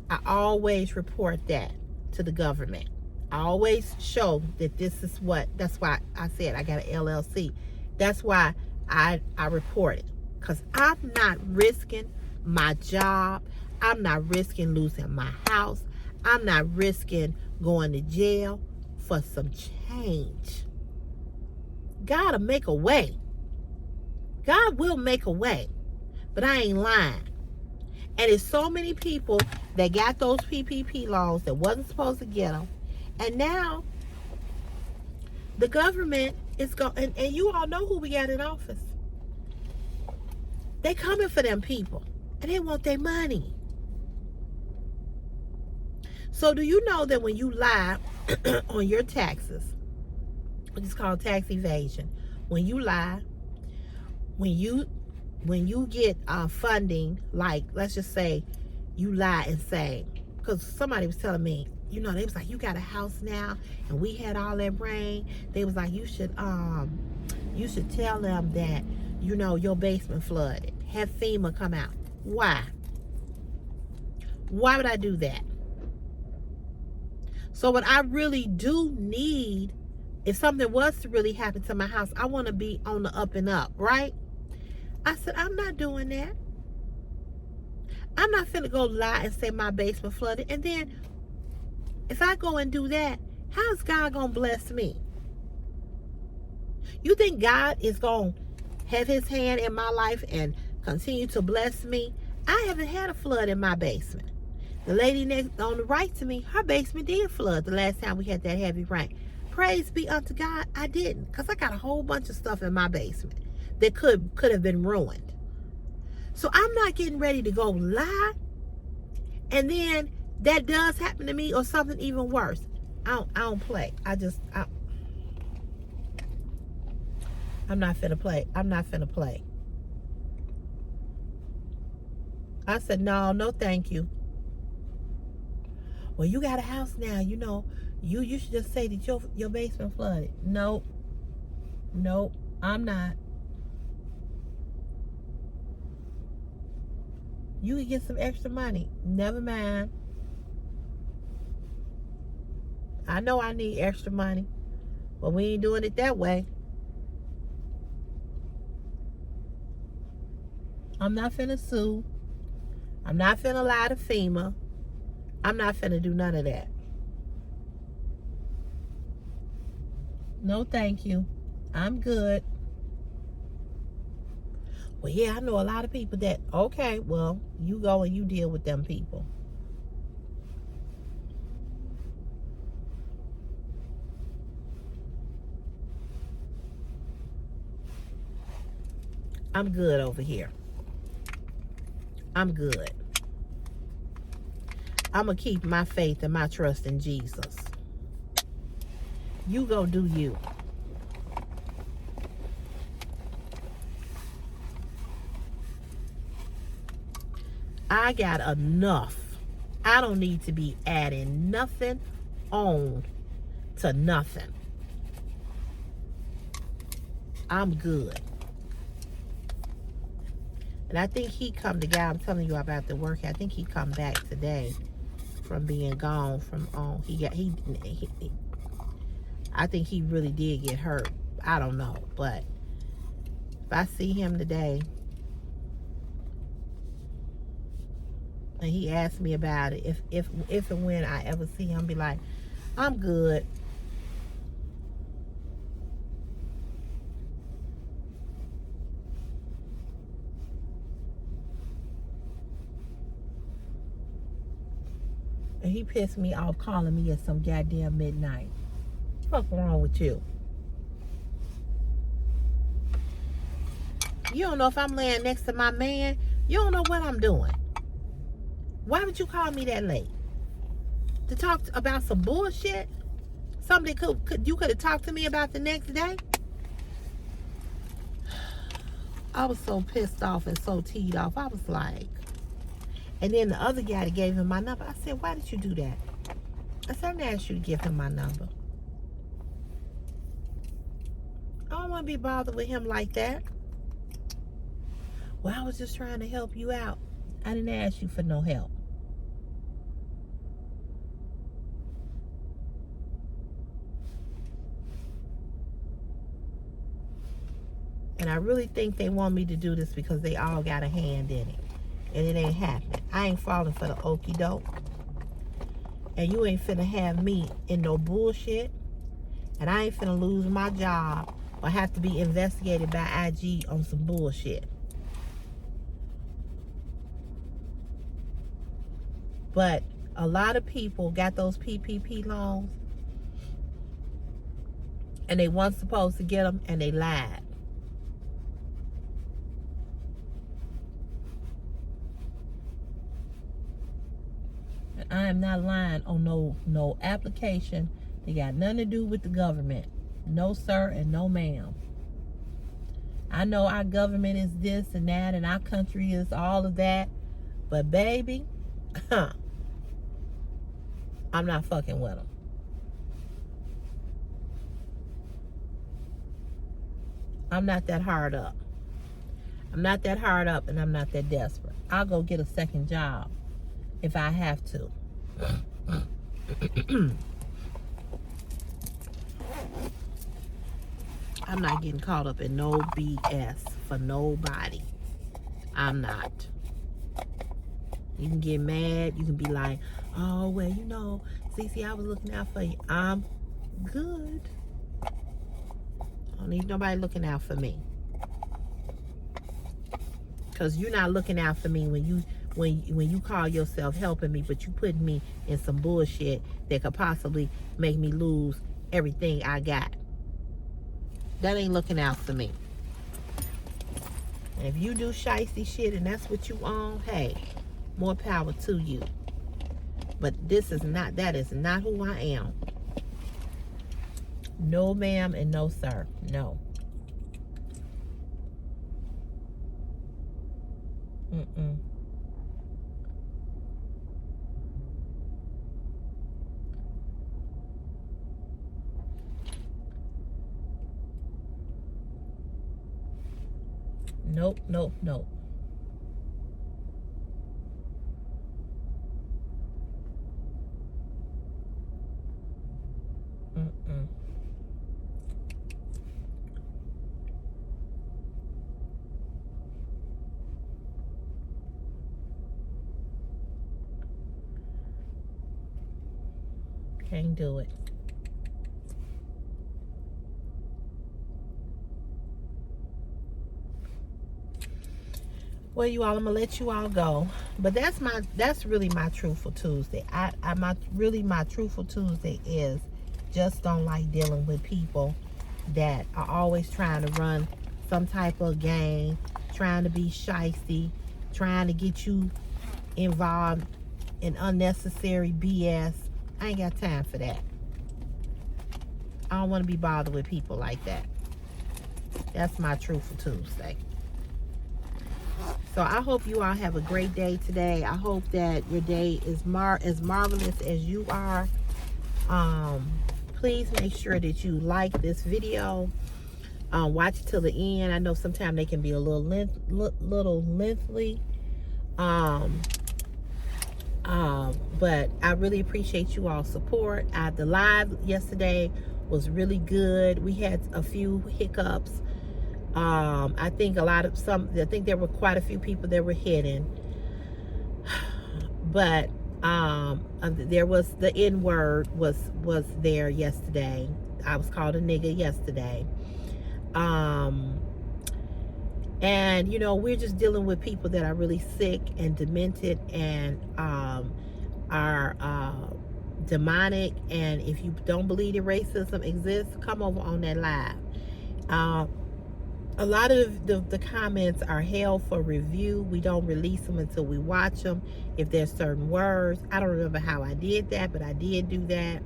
I always report that to the government. I always show that this is what, that's why I said I got an LLC. That's why I report it. Because I'm not risking my job. I'm not risking losing my house. I'm not risking going to jail for some change. God will make a way. God will make a way. But I ain't lying. And there's so many people that got those PPP loans that wasn't supposed to get them. And now the government is going, and you all know who we got in office. They coming for them people. And they want their money. So do you know that when you lie on your taxes, which is called tax evasion, when you lie, when you get funding, like let's just say you lie and say, because somebody was telling me, you know, they was like, you got a house now and we had all that rain. They was like, you should tell them that, you know, your basement flooded. Have FEMA come out. Why? Why would I do that? So what I really do need, if something was to really happen to my house, I want to be on the up and up, right? I said, I'm not doing that. I'm not finna go lie and say my basement flooded. And then if I go and do that, how's God gonna bless me? You think God is gonna have his hand in my life and continue to bless me? I haven't had a flood in my basement. The lady next on the right to me, her basement did flood the last time we had that heavy rain. Praise be unto God, I didn't, because I got a whole bunch of stuff in my basement that could have been ruined. So I'm not getting ready to go lie, and then that does happen to me or something even worse. I don't play. I'm not finna play. I'm not finna play. I said, no, thank you. Well, you got a house now, you know, you should just say that your basement flooded. Nope, I'm not. You can get some extra money. Never mind. I know I need extra money, but we ain't doing it that way. I'm not finna sue. I'm not finna lie to FEMA. I'm not finna do none of that. No, thank you. I'm good. Well, yeah, I know a lot of people that, okay, well, you go and you deal with them people. I'm good over here. I'm good. I'm going to keep my faith and my trust in Jesus. You go do you. I got enough. I don't need to be adding nothing on to nothing. I'm good. And I think he come, the guy I'm telling you about the work, I think he come back today from being gone from I think he really did get hurt. I don't know, but if I see him today and he asked me about it, if and when I ever see him, be like, I'm good. And he pissed me off calling me at some goddamn midnight. What's wrong with you? You don't know if I'm laying next to my man. You don't know what I'm doing. Why would you call me that late? To talk about some bullshit? Something you could have talked to me about the next day? I was so pissed off and so teed off. I was like, and then the other guy that gave him my number, I said, why did you do that? I said, I didn't ask you to give him my number. I don't want to be bothered with him like that. Well, I was just trying to help you out. I didn't ask you for no help. And I really think they want me to do this because they all got a hand in it. And it ain't happening. I ain't falling for the okie doke. And you ain't finna have me in no bullshit. And I ain't finna lose my job or have to be investigated by IG on some bullshit. But a lot of people got those PPP loans. And they weren't supposed to get them and they lied. I am not lying on no application that got nothing to do with the government. No sir and no ma'am. I know our government is this and that and our country is all of that. But baby, I'm not fucking with them. I'm not that hard up. I'm not that hard up and I'm not that desperate. I'll go get a second job if I have to. I'm not getting caught up in no BS for nobody. I'm not. You can get mad. You can be like, oh, well, you know, Cece, I was looking out for you. I'm good. I don't need nobody looking out for me. Because you're not looking out for me when you call yourself helping me, but you putting me in some bullshit that could possibly make me lose everything I got. That ain't looking out for me. And if you do shiesty shit and that's what you own, hey, more power to you. But that is not who I am. No ma'am and no sir. No. Mm-mm. Nope, nope, nope. Mm-mm. Can't do it. Well, you all, I'm gonna let you all go. But that's really my truthful Tuesday. My truthful Tuesday is just don't like dealing with people that are always trying to run some type of game, trying to be shysty, trying to get you involved in unnecessary BS. I ain't got time for that. I don't want to be bothered with people like that. That's my truthful Tuesday. So I hope you all have a great day today. I hope that your day is as marvelous as you are. Please make sure that you like this video. Watch it till the end. I know sometimes they can be a little lengthy. But I really appreciate you all support. The live yesterday was really good. We had a few hiccups. I think there were quite a few people that were hidden. But there was the N-word was there yesterday. I was called a nigga yesterday. And you know, we're just dealing with people that are really sick and demented and are demonic, and if you don't believe that racism exists, come over on that live. A lot of the comments are held for review. We don't release them until we watch them. If there's certain words, I don't remember how I did that, but I did do that.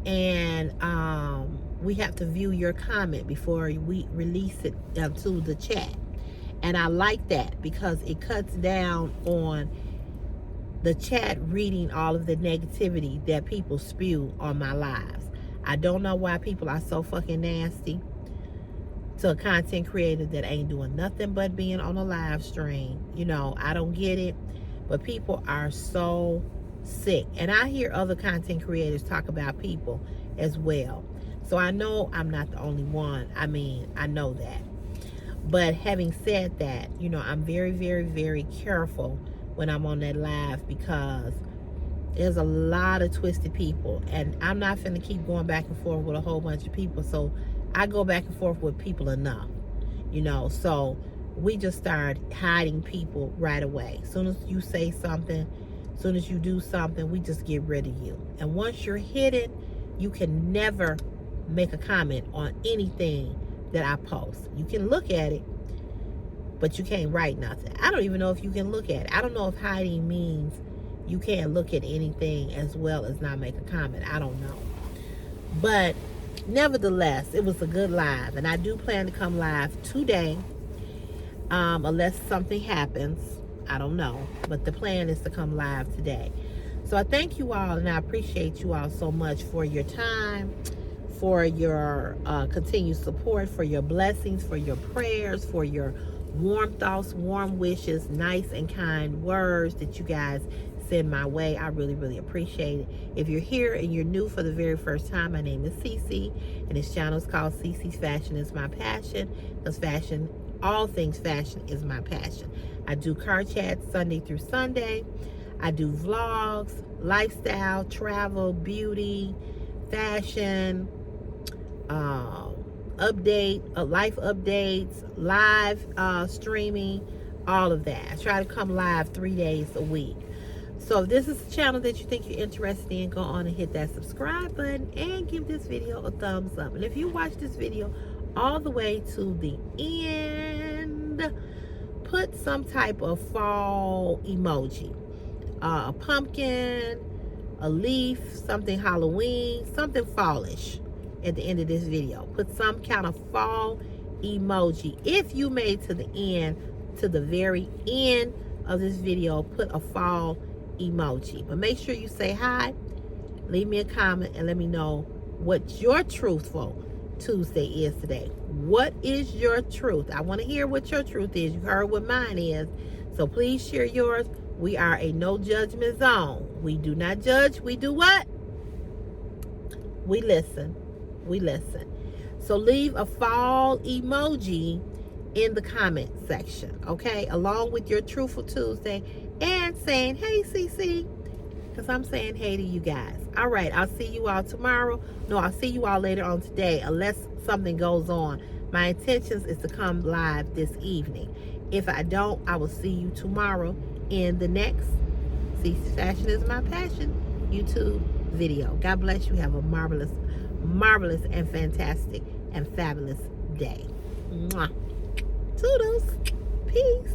And we have to view your comment before we release it to the chat. And I like that because it cuts down on the chat reading all of the negativity that people spew on my lives. I don't know why people are so fucking nasty to a content creator that ain't doing nothing but being on a live stream. You know, I don't get it. But people are so sick. And I hear other content creators talk about people as well. So I know I'm not the only one. I mean, I know that. But having said that, you know, I'm very, very, very careful when I'm on that live because there's a lot of twisted people. And I'm not finna keep going back and forth with a whole bunch of people. So I go back and forth with people enough, you know. So we just start hiding people right away. As soon as you say something, as soon as you do something, we just get rid of you. And once you're hidden, you can never make a comment on anything that I post. You can look at it, but you can't write nothing. I don't even know if you can look at it. I don't know if hiding means you can't look at anything as well as not make a comment. I don't know. But nevertheless, it was a good live. And I do plan to come live today. Unless something happens. I don't know. But the plan is to come live today. So I thank you all, and I appreciate you all so much for your time, for your continued support, for your blessings, for your prayers, for your warm thoughts, warm wishes, nice and kind words that you guys send my way. I really, really appreciate it. If you're here and you're new for the very first time, my name is Cece, and this channel is called Cece's Fashion is My Passion, because fashion, all things fashion is my passion. I do car chats Sunday through Sunday. I do vlogs, lifestyle, travel, beauty, fashion, life updates, live streaming, all of that. I try to come live 3 days a week. So if this is a channel that you think you're interested in, go on and hit that subscribe button and give this video a thumbs up. And if you watch this video all the way to the end, put some type of fall emoji. A pumpkin, a leaf, something Halloween, something fallish at the end of this video. Put some kind of fall emoji. If you made to the end, to the very end of this video, put a fall emoji. But make sure you say hi, leave me a comment, and let me know what your truthful Tuesday is today. What is your truth? I want to hear what your truth is. You heard what mine is. So please share yours. We are a no judgment zone. We do not judge. We do what? We listen. We listen. So leave a fall emoji in the comment section, okay? Along with your Truthful Tuesday and saying, hey, CC, because I'm saying hey to you guys. All right, I'll see you all tomorrow. No, I'll see you all later on today, unless something goes on. My intentions is to come live this evening. If I don't, I will see you tomorrow in the next Cece's Fashion is My Passion YouTube video. God bless you. Have a marvelous, marvelous, and fantastic and fabulous day. Mwah. Toodles. Peace.